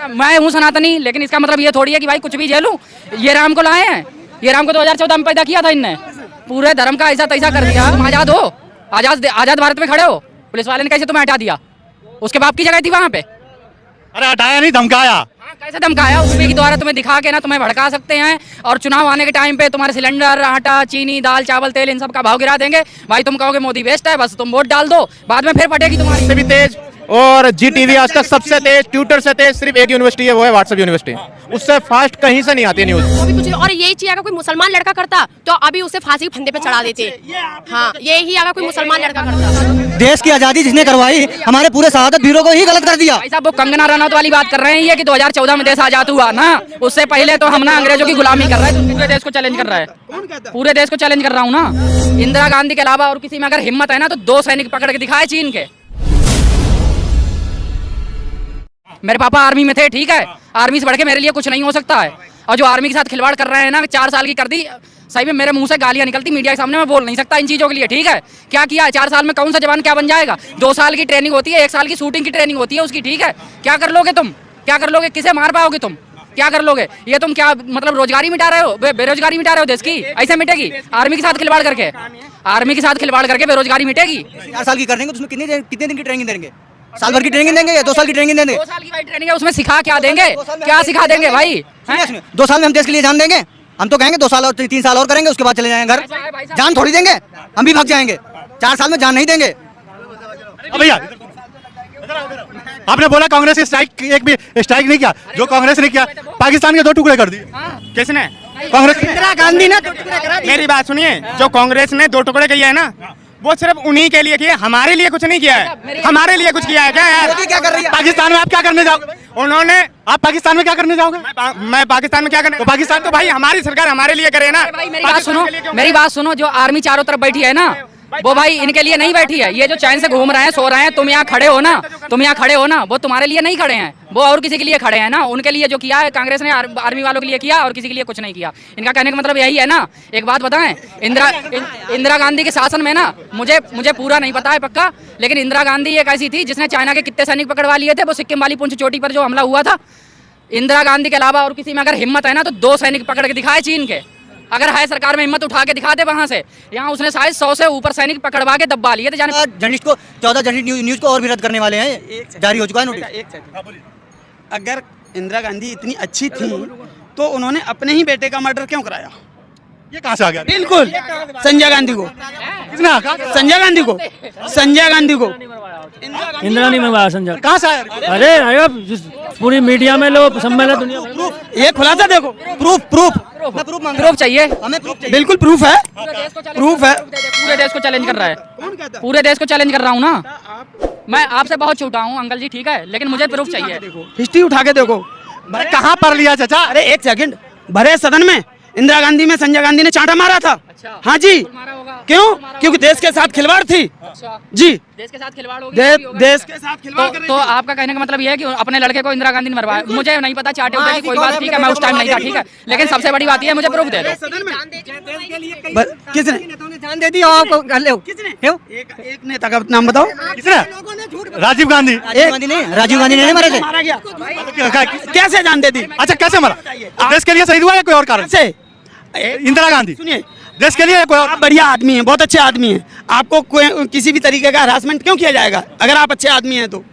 मैं हूँ सनातनी, लेकिन इसका मतलब ये थोड़ी है कि भाई कुछ भी झेलूं। ये राम को लाए हैं, ये राम को 2014 में पैदा किया था इनने, पूरे धर्म का ऐसा तैसा कर दिया। तुम आजाद हो, आजाद भारत में खड़े हो, पुलिस वाले ने कैसे तुम्हें हटा दिया? उसके बाप की जगह थी वहाँ पे। अरे हटाया नहीं, धमकाया। कैसे धमकाया? उसमें के द्वारा तुम्हें दिखा के ना तुम्हें भड़का सकते हैं, और चुनाव आने के टाइम पे तुम्हारे सिलेंडर, आटा, चीनी, दाल, चावल, तेल, इन सब का भाव गिरा देंगे। भाई तुम कहोगे मोदी बेस्ट है, बस तुम वोट डाल दो, बाद में फिर फटेगी तुम्हारी। से भी तेज और GTV आज तक सबसे तेज, ट्विटर से तेज सिर्फ एक यूनिवर्सिटी है, वो है व्हाट्सएप यूनिवर्सिटी। उससे फास्ट कहीं से नहीं आती न्यूज। तो भी कुछ, और यही चीज अगर कोई मुसलमान लड़का करता तो अभी उसे फांसी के फंदे पे चढ़ा देते। हाँ, यही अगर कोई मुसलमान लड़का करता। देश की आजादी जिसने करवाई, हमारे पूरे शहादत वीरों को ही गलत कर दिया। भाई साहब वो कंगना रनौत वाली बात कर रहे हैं, ये कि 2014 में देश आजाद हुआ ना, उससे पहले तो हम ना अंग्रेजों की गुलामी कर रहे हैं। पूरे देश को चैलेंज कर रहा है, पूरे देश को चैलेंज कर रहा हूँ ना। इंदिरा गांधी के अलावा और किसी में अगर हिम्मत है ना तो 2 सैनिक पकड़ के दिखाए चीन के। मेरे पापा आर्मी में थे, ठीक है, आर्मी से बढ़ के मेरे लिए कुछ नहीं हो सकता है। और जो आर्मी के साथ खिलवाड़ कर रहे हैं ना, 4 साल की कर दी, सही में मेरे मुंह से गालियां निकलती, मीडिया के सामने मैं बोल नहीं सकता इन चीज़ों के लिए, ठीक है। क्या किया है 4 साल में? कौन सा जवान क्या बन जाएगा? 2 साल की ट्रेनिंग होती है, 1 साल की शूटिंग की ट्रेनिंग होती है उसकी, ठीक है। क्या कर लोगे तुम? क्या कर लोगे? किसे मार पाओगे तुम? क्या कर लोगे? ये तुम क्या मतलब रोजगारी मिटा रहे हो, बेरोजगारी मिटा रहे हो देश की? ऐसे मिटेगी आर्मी के साथ खिलवाड़ करके? आर्मी के साथ खिलवाड़ करके बेरोजगारी मिटेगी? 4 साल की कर देंगे तो उसमें कितने दिन की ट्रेनिंग देंगे? साल भर की ट्रेनिंग देंगे या 2 साल की ट्रेनिंग देंगे? 2 साल की भाई ट्रेनिंग है, उसमें सिखा क्या देंगे? क्या सिखा देंगे भाई? 2 साल में हम देश के लिए जान देंगे? हम तो कहेंगे 2 साल और 3 साल और करेंगे, उसके बाद चले जाएंगे घर। जान थोड़ी देंगे, हम भी भाग जाएंगे। 4 साल में जान नहीं देंगे। भैया आपने बोला कांग्रेस की स्ट्राइक, एक भी स्ट्राइक नहीं किया। जो कांग्रेस ने किया, पाकिस्तान के 2 टुकड़े कर दिए। किसने? कांग्रेस। इंदिरा गांधी ने 2 टुकड़े करा दिए। मेरी बात सुनिए, जो कांग्रेस ने 2 टुकड़े किए है ना, वो सिर्फ उन्हीं के लिए किए, हमारे लिए कुछ नहीं किया है। हमारे लिए कुछ किया है क्या यार? क्या कर रही है पाकिस्तान में? आप क्या करने जाओगे? उन्होंने, आप पाकिस्तान में क्या करने जाओगे? मैं पाकिस्तान में क्या करने? तो पाकिस्तान तो भाई हमारी सरकार हमारे लिए करे ना। मेरी बात सुनो, जो आर्मी चारों तरफ बैठी है ना, वो भाई इनके लिए नहीं बैठी है। ये जो चैन से घूम रहे हैं, सो रहे हैं, तुम यहाँ खड़े हो ना, वो तुम्हारे लिए नहीं खड़े हैं, वो और किसी के लिए खड़े हैं ना। उनके लिए जो किया है कांग्रेस ने, आर्मी वालों के लिए किया, और किसी के लिए कुछ नहीं किया। इनका कहने का मतलब यही है ना। एक बात बताएं, इंदिरा गांधी के शासन में ना, मुझे पूरा नहीं पता है पक्का, लेकिन इंदिरा गांधी एक ऐसी थी जिसने चाइना के कितने सैनिक पकड़वा लिए थे। वो सिक्किम वाली पुंछ चोटी पर जो हमला हुआ था, इंदिरा गांधी के अलावा और किसी में अगर हिम्मत है ना तो 2 सैनिक पकड़ के दिखाए चीन के। अगर है सरकार में हिम्मत, उठा के दिखा दे वहां से। यहाँ उसने शायद 100 से ऊपर सैनिक पकड़वा के दबा लिए थे। जर्नलिस्ट को 14 जर्नलिस्ट न्यूज को और भी रद्द करने वाले हैं, जारी हो चुका है नोटिस। अगर इंदिरा गांधी इतनी अच्छी थी तो उन्होंने अपने ही बेटे का मर्डर क्यों कराया? ये कहाँ से आ गया? बिल्कुल संजय गांधी को, संजय गांधी को इंदिरा नहीं मंगवाया। संजय कहाँ से आया? अरे पूरी मीडिया में लोग सम्मेलन दुनिया ये खुलासा देखो। प्रूफ चाहिए हमें, बिल्कुल प्रूफ है, प्रूफ है। पूरे देश को चैलेंज कर रहा है, पूरे देश को चैलेंज कर रहा हूँ ना। मैं आपसे बहुत छूटा हूँ अंकल जी, ठीक है, लेकिन मुझे प्रूफ चाहिए। हिस्ट्री उठा के देखो। कहाँ पर लिया चाचा? अरे एक सेकंड, भरे सदन में इंदिरा गांधी में संजय गांधी ने चांटा मारा था। हाँ जी, क्यों? क्योंकि देश के साथ खिलवाड़ थी जी, देश के साथ खिलवाड़ हो देश के साथ खिलवाड़ कर रही तो आपका कहने का मतलब ये है कि अपने लड़के को इंदिरा गांधी ने मरवाया। मुझे नहीं पता चाटे उठे की कोई बात, ठीक है, मैं उस टाइम नहीं था, ठीक है, लेकिन सबसे बड़ी बात ये है, मुझे प्रूफ दे दो। किसने जान दे दी आपको? एक नेता का नाम बताओ। किसने? राजीव गांधी। राजीव गांधी ने मारे थे। मारा गया कैसे? जान दे दी। अच्छा, कैसे मरा? देश के लिए शहीद हुआ है कोई और कारण से? इंदिरा गांधी सुनिए, देश के लिए कोई और? आप बढ़िया आदमी हैं, बहुत अच्छे आदमी हैं, आपको किसी भी तरीके का हरासमेंट क्यों किया जाएगा? अगर आप अच्छे आदमी हैं तो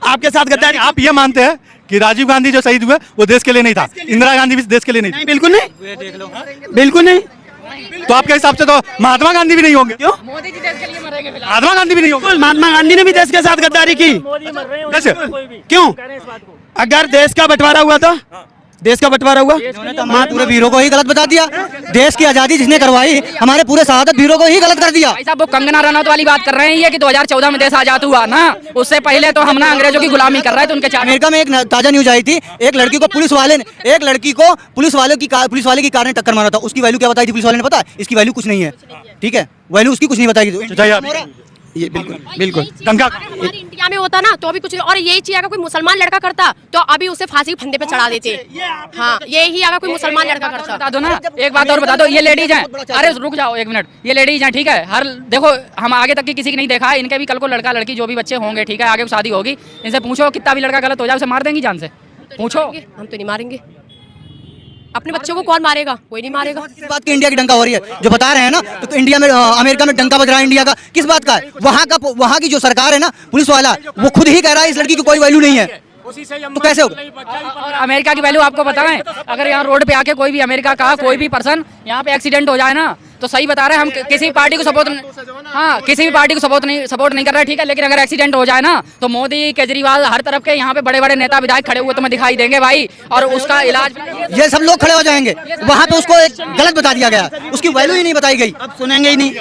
आपके साथ गद्दारी। आप ये मानते हैं कि राजीव गांधी जो शहीद हुए वो देश के लिए नहीं था, इंदिरा गांधी भी देश के लिए नहीं थी? बिल्कुल नहीं, बिल्कुल नहीं। तो आपके हिसाब से तो महात्मा गांधी भी नहीं होंगे? क्यों? मोदी जी देश के लिए मरेंगे। महात्मा गांधी भी नहीं होंगे? महात्मा गांधी ने भी देश के साथ गद्दारी की। कैसे? क्यों? अगर देश का बंटवारा हुआ था, देश का बंटवारा हुआ, पूरे वीरों को ही गलत बता दिया। देश की आजादी जिसने करवाई, हमारे पूरे शहादत वीरों को ही गलत कर दिया। भाई साहब वो कंगना रनौत वाली बात कर रहे हैं, ये कि 2014 में देश आजाद हुआ ना, उससे पहले तो हम ना अंग्रेजों की गुलामी कर रहे थे। उनके अमेरिका में एक ताजा न्यूज आई थी, एक लड़की को पुलिस वाले की कार ने टक्कर मारा था। उसकी वैल्यू क्या बताई थी पुलिस वाले ने? पता है? इसकी वैल्यू कुछ नहीं है, ठीक है, वैल्यू उसकी कुछ नहीं बताई। ये बिल्कुल हमारे इंडिया में होता ना तो अभी कुछ, और यही चीज अगर कोई मुसलमान लड़का करता तो अभी उसे फांसी के फंदे पे चढ़ा देते। हाँ, यही अगर कोई मुसलमान लड़का करता। बता दो ना, एक बात और बता दो, ये लेडीज हैं, अरे रुक जाओ 1 मिनट, ये लेडीज हैं, ठीक है, देखो हम आगे तक की किसी की नहीं देखा है, इनके भी कल को लड़का लड़की जो भी बच्चे होंगे, ठीक है, आगे शादी होगी, इनसे पूछो कितना भी लड़का गलत हो जाए उसे मार देंगी जान से। पूछो। हम तो नहीं मारेंगे। अपने बच्चों को कौन मारेगा? कोई नहीं मारेगा। किस बात की इंडिया की डंका हो रही है जो बता रहे हैं ना, तो इंडिया में अमेरिका में डंका बज रहा है इंडिया का, किस बात का है? वहाँ की जो सरकार है ना, पुलिस वाला, वो खुद ही कह रहा है इस लड़की की कोई वैल्यू नहीं है, तो कैसे होगा? और अमेरिका की वैल्यू आपको बताएं, अगर यहाँ रोड पे आके कोई भी अमेरिका का कोई भी पर्सन यहाँ पे एक्सीडेंट हो जाए ना, तो सही बता रहे हैं, हम किसी भी पार्टी को सपोर्ट किसी भी पार्टी को सपोर्ट नहीं कर रहे, ठीक है, लेकिन अगर एक्सीडेंट हो जाए ना तो मोदी, केजरीवाल, हर तरफ के यहाँ पे बड़े बड़े नेता विधायक खड़े हुए तुम्हें दिखाई देंगे भाई, और उसका इलाज ये सब लोग खड़े हो जाएंगे। वहाँ पे उसको एक गलत बता दिया गया, उसकी वैल्यू ही नहीं बताई गई। अब सुनेंगे ही नहीं।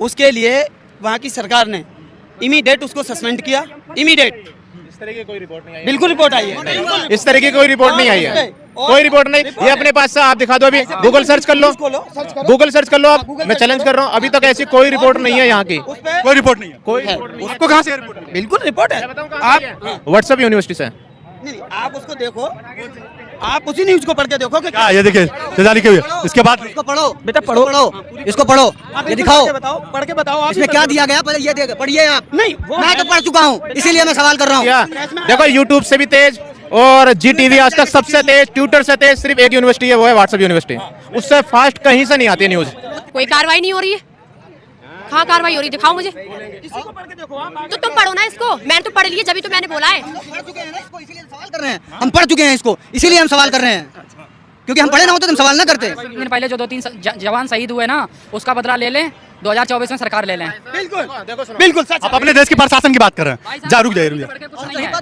उसके लिए वहाँ की सरकार ने इमीडिएट उसको सस्पेंड किया, इमीडिएट। इस तरह की कोई रिपोर्ट नहीं आई, बिल्कुल रिपोर्ट आई है, इस तरह की कोई रिपोर्ट नहीं आई है, कोई रिपोर्ट नहीं। ये अपने पास से आप दिखा दो, अभी गूगल सर्च कर लो, गूगल सर्च कर लो आप, मैं चैलेंज कर रहा हूँ, अभी तक ऐसी कोई रिपोर्ट नहीं है यहाँ की, कोई रिपोर्ट नहीं है, कोई उसको कहाँ से रिपोर्ट? बिल्कुल रिपोर्ट है। आप व्हाट्सएप यूनिवर्सिटी से नहीं, आप उसको देखो, आप उसी न्यूज को पढ़ के देखो कि क्या ये देखिए तेजाली के इसके बाद इसको पढ़ो बेटा, पढ़ो, इसको पढ़ो, ये दिखाओ, पढ़ के बताओ आप इसमें क्या दिया गया, पहले ये पढ़िए आप। नहीं, मैं तो पढ़ चुका हूँ, इसीलिए मैं सवाल कर रहा हूँ। देखो यूट्यूब से भी तेज और जी टीवी आज तक सबसे तेज, ट्विटर से तेज सिर्फ एक यूनिवर्सिटी है, वो है व्हाट्सएप यूनिवर्सिटी। उससे फास्ट कहीं से नहीं आती न्यूज। कोई कार्रवाई नहीं हो रही है। कहाँ कार्रवाई हो रही है? दिखाओ मुझे। तो तुम पढ़ो ना इसको, मैंने तो पढ़ लिया, जब तो मैंने बोला है। सवाल कर रहे हैं, हम पढ़ चुके हैं इसको, इसीलिए हम सवाल कर रहे हैं, क्योंकि हम पढ़े ना होते तुम सवाल ना करते। दिन पहले जो 2-3 जवान शहीद हुए ना, उसका बदला ले लें, 2024 में सरकार ले लें। बिल्कुल सच। आप अपने देश के प्रशासन की बात कर रहे हैं, जा रुक जाइए।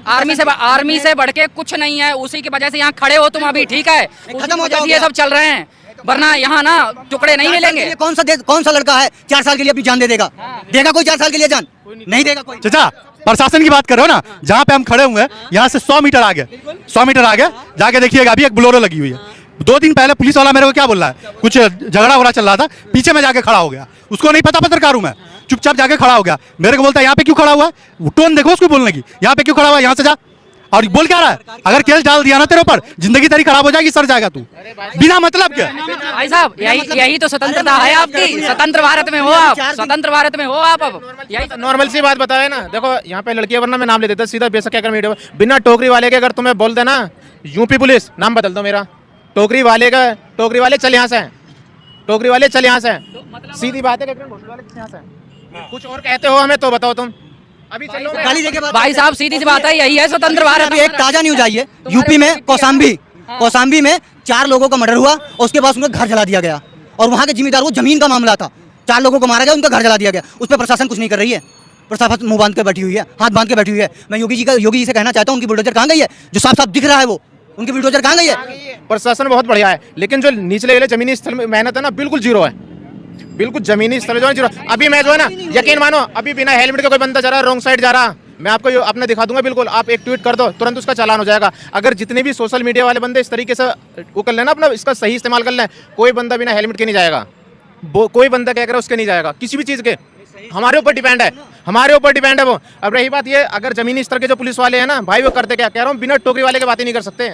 आर्मी से बढ़ के कुछ नहीं है, उसी की वजह से यहाँ खड़े हो तुम अभी, ठीक है, खत्म हो जाओगे। ये सब चल रहे हैं, वरना यहाँ ना टुकड़े नहीं मिलेंगे। कौन सा लड़का है 4 साल के लिए अपनी जान दे देगा? देगा कोई 4 साल के लिए जान? नहीं देगा कोई। चाचा प्रशासन की बात कर रहे हो ना, जहाँ पे हम खड़े हुए हैं यहाँ से 100 मीटर आगे, 100 मीटर आगे जाके देखिएगा, अभी एक बोलेरो लगी हुई है। 2 दिन पहले पुलिस वाला मेरे को क्या बोल रहा है, कुछ झगड़ा वगड़ा चल रहा था, पीछे में जाके खड़ा हो गया, उसको नहीं पता पत्रकार हूं मैं, चुपचाप जाके खड़ा हो गया, मेरे को बोलता है यहाँ पे क्यों खड़ा हुआ है, टोन देखो उसको बोलने की, यहाँ पे क्यों खड़ा हुआ है, यहाँ से जा। और बोल क्या रहा है, अगर केस डाल दिया ना तेरे ऊपर, जिंदगी तेरी खराब हो जाएगी, सर जाएगा तू, बिना मतलब के। भाई साहब यही तो स्वतंत्रता है आपकी, स्वतंत्र भारत में हो आप, स्वतंत्र भारत में हो आप। अब यही तो नॉर्मल सी बात बताए ना, देखो यहाँ पे लड़की है, वरना मैं नाम ले देता सीधा, बेशक क्या मीडिया बिना टोकरी वाले के अगर तुम्हें बोल देना यूपी पुलिस, नाम बदल दो मेरा, टोकरी वाले का, टोकरी वाले चल यहाँ से, टोकरी वाले चल यहाँ से, सीधी बात है, कुछ और कहते हो हमें तो बताओ तुम। अभी चलो भाई साहब सीधी सी बात है, यही है स्वतंत्र भारत। एक ताजा न्यूज आई है, यूपी में कौशाम्बी में 4 लोगों का मर्डर हुआ और उसके बाद उनका घर जला दिया गया, और वहाँ के जिम्मेदार वो जमीन का मामला था, 4 लोगों को मारा गया, उनका घर जला दिया गया, उस पर प्रशासन कुछ नहीं कर रही है। प्रशासन मुंह बांध के बैठी हुई है, हाथ बांध के बैठी हुई है। मैं योगी जी से कहना चाहता हूँ, उनकी बुलडोजर कहाँ गई है? जो साफ साफ दिख रहा है वो, उनकी बुलडोजर कहाँ गई है? प्रशासन बहुत बढ़िया है, लेकिन जो निचले वाले जमीनी स्थल में मेहनत है ना, बिल्कुल जीरो है, बिल्कुल जमीनी स्थल जो है जीरो। अभी मैं जो है ना, यकीन मानो, अभी बिना हेलमेट के कोई बंदा जा रहा है, रॉन्ग साइड जा रहा, मैं आपको अपने दिखा दूंगा, बिल्कुल आप एक ट्वीट कर दो, तुरंत उसका चालान हो जाएगा। अगर जितने भी सोशल मीडिया वाले बंदे इस तरीके से वो कर लेना, अपना इसका सही इस्तेमाल कर लें, कोई बंदा बिना हेलमेट के नहीं जाएगा, कोई बंदा क्या करे उसके नहीं जाएगा, किसी भी चीज़ के। हमारे ऊपर डिपेंड है, हमारे ऊपर डिपेंड है वो। अब रही बात ये, अगर जमीनी स्तर के जो पुलिस वाले हैं ना भाई, वो करते क्या, कह रहा हूँ बिना टोकरी वाले की बात ही नहीं कर सकते,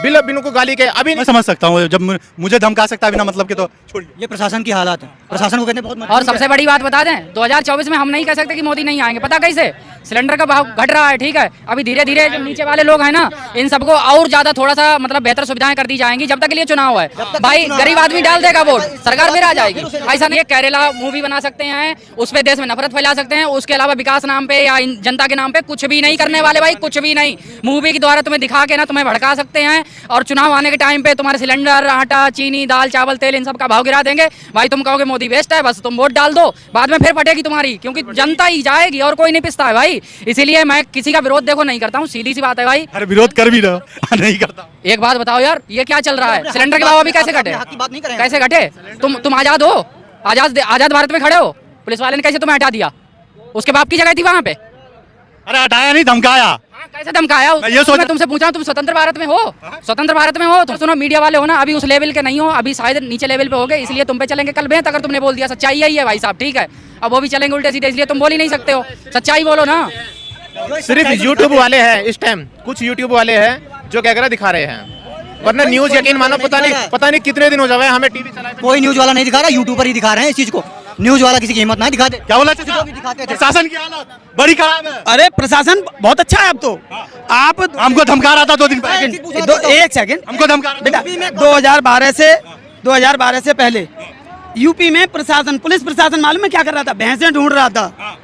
बिना को गाली के। अभी मैं समझ सकता हूँ, जब मुझे धमका सकता है बिना मतलब के, तो छोड़िए। ये प्रशासन की हालात है, प्रशासन को कहते हैं बहुत। और सबसे बड़ी बात बता दें, 2024 में हम नहीं कह सकते कि मोदी नहीं आएंगे, पता कैसे? सिलेंडर का भाव घट रहा है, ठीक है, अभी धीरे धीरे जो नीचे वाले लोग हैं ना, इन सबको और ज्यादा थोड़ा सा मतलब बेहतर सुविधाएं कर दी जाएंगी, जब तक के लिए चुनाव है। भाई गरीब आदमी डाल देगा वोट, सरकार फिर आ जाएगी। ऐसा नहीं है, केरला मूवी बना सकते हैं, उस पर देश में नफरत फैला सकते हैं, उसके अलावा विकास नाम पे या जनता के नाम पे कुछ भी नहीं करने वाले भाई, कुछ भी नहीं। मूवी के द्वारा तुम्हें दिखा के ना तुम्हें भड़का सकते हैं, और चुनाव आने के टाइम पे तुम्हारे सिलेंडर, आटा, चीनी, दाल, चावल, तेल, इन सब का भाव गिरा देंगे भाई। तुम कहोगे मोदी बेस्ट है, बस तुम वोट डाल दो, बाद में फिर फटेगी तुम्हारी, क्योंकि जनता ही जाएगी और कोई नहीं पिसता है भाई। इसीलिए मैं किसी का विरोध देखो नहीं करता हूँ, सीधी सी बात है भाई। अरे विरोध कर भी रहा नहीं करता। एक बात बताओ यार, ये क्या चल रहा है? सिलेंडर के भाव अभी कैसे घटे? कैसे घटे? तुम आजाद हो, आजाद भारत में खड़े हो, पुलिस वाले ने कैसे तुम्हें हटा दिया? उसके बाप की जगह थी वहाँ पे। अरे हटाया नहीं, धमकाया। कैसे धमकाया? मैं तुमसे पूछा, तुम स्वतंत्र भारत में हो, स्वतंत्र भारत में हो, तुम सुनो मीडिया वाले हो ना, अभी उस लेवल के नहीं हो, अभी शायद नीचे लेवल पे हो गए, इसलिए तुम पे चलेंगे कल बेहतर। अगर तुमने बोल दिया सच्चाई यही है भाई साहब, ठीक है, अब वो भी चलेंगे उल्टे सीधे, इसलिए तुम बोल ही नहीं सकते हो, सच्चाई बोलो ना। सिर्फ यूट्यूब वाले हैं इस टाइम, कुछ यूट्यूब वाले हैं जो क्या दिखा रहे हैं, वरना न्यूज यकीन मानो पता नहीं कितने दिन हो जाए हमें टीवी चलाए, कोई न्यूज वाला नहीं दिखा रहा, यूट्यूबर ही दिखा रहे हैं इस चीज को। न्यूज वाला किसी की हिम्मत ना दिखा दे। क्या बोला चाचा? दिखाते थे। प्रशासन की हालत बड़ी खराब है। अरे प्रशासन बहुत अच्छा है अब तो। आप हमको धमका रहा था 2 दिन पहले, एक सेकंड हमको धमका रहा था। बेटा, 2012 से पहले यूपी में प्रशासन, पुलिस प्रशासन मालूम है क्या कर रहा था? भैंसें ढूंढ रहा था,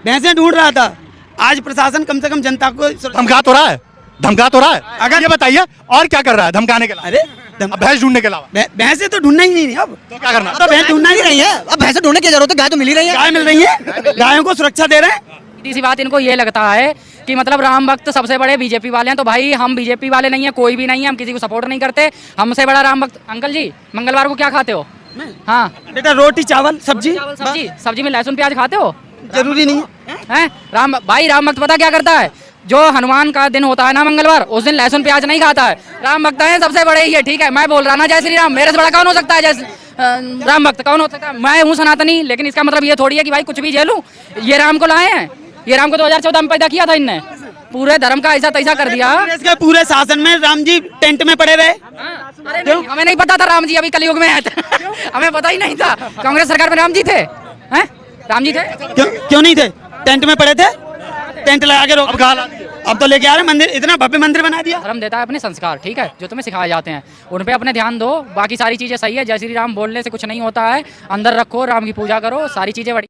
भैंसें ढूंढ रहा था। आज प्रशासन कम से कम जनता को धमका तो रहा है, धमका तो रहा है। अगर ये बताइए और क्या कर रहा है धमकाने के अलावा? अरे अब भैंस ढूंढने के अलावा भैंसें तो ढूंढना ही नहीं अब। तो क्या करना? तो भैंस ढूंढना ही नहीं नहीं है। है, अब भैंसे ढूंढने की जरूरत है, गाय तो मिल ही रही है। गाय मिल रही है, गायों को सुरक्षा दे रहे हैं। सीधी सी बात इनको ये लगता है कि मतलब राम भक्त सबसे बड़े बीजेपी वाले हैं। तो भाई हम बीजेपी वाले नहीं है, कोई भी नहीं है, हम किसी को सपोर्ट नहीं करते। हमसे बड़ा राम भक्त। अंकल जी मंगलवार को क्या खाते हो? हाँ बेटा रोटी चावल सब्जी, सब्जी, सब्जी में लहसुन प्याज खाते हो? जरूरी नहीं है। हैं? राम भक्त पता क्या करता है? जो हनुमान का दिन होता है ना मंगलवार, उस दिन लहसुन प्याज नहीं खाता है। राम भक्त है सबसे बड़े ही है, ठीक है। मैं बोल रहा ना जय श्री राम, मेरे से बड़ा कौन हो सकता है? जय राम भक्त कौन हो सकता है? मैं हूँ सनातनी, लेकिन इसका मतलब ये थोड़ी है कि भाई कुछ भी झेलूं। ये राम को लाए हैं, ये राम को 2014 में पैदा किया था इनने, पूरे धर्म का ऐसा तैसा कर दिया। कांग्रेस के पूरे शासन में राम जी टेंट में पड़े रहे। अरे नहीं, हमें नहीं पता था राम जी अभी कलयुग में है। हमें पता ही नहीं था कांग्रेस सरकार में राम जी थे। हैं? राम जी थे? क्यों नहीं थे? टेंट में पड़े थे, टेंट लगा के रोक। अब तो लेके आ रहे मंदिर, इतना भव्य मंदिर बना दिया। धर्म देता है अपने संस्कार, ठीक है, जो तुम्हें सिखाए जाते हैं उन पे अपने ध्यान दो। बाकी सारी चीजें सही है, जय श्री राम बोलने से कुछ नहीं होता है। अंदर रखो, राम की पूजा करो, सारी चीजें बड़ी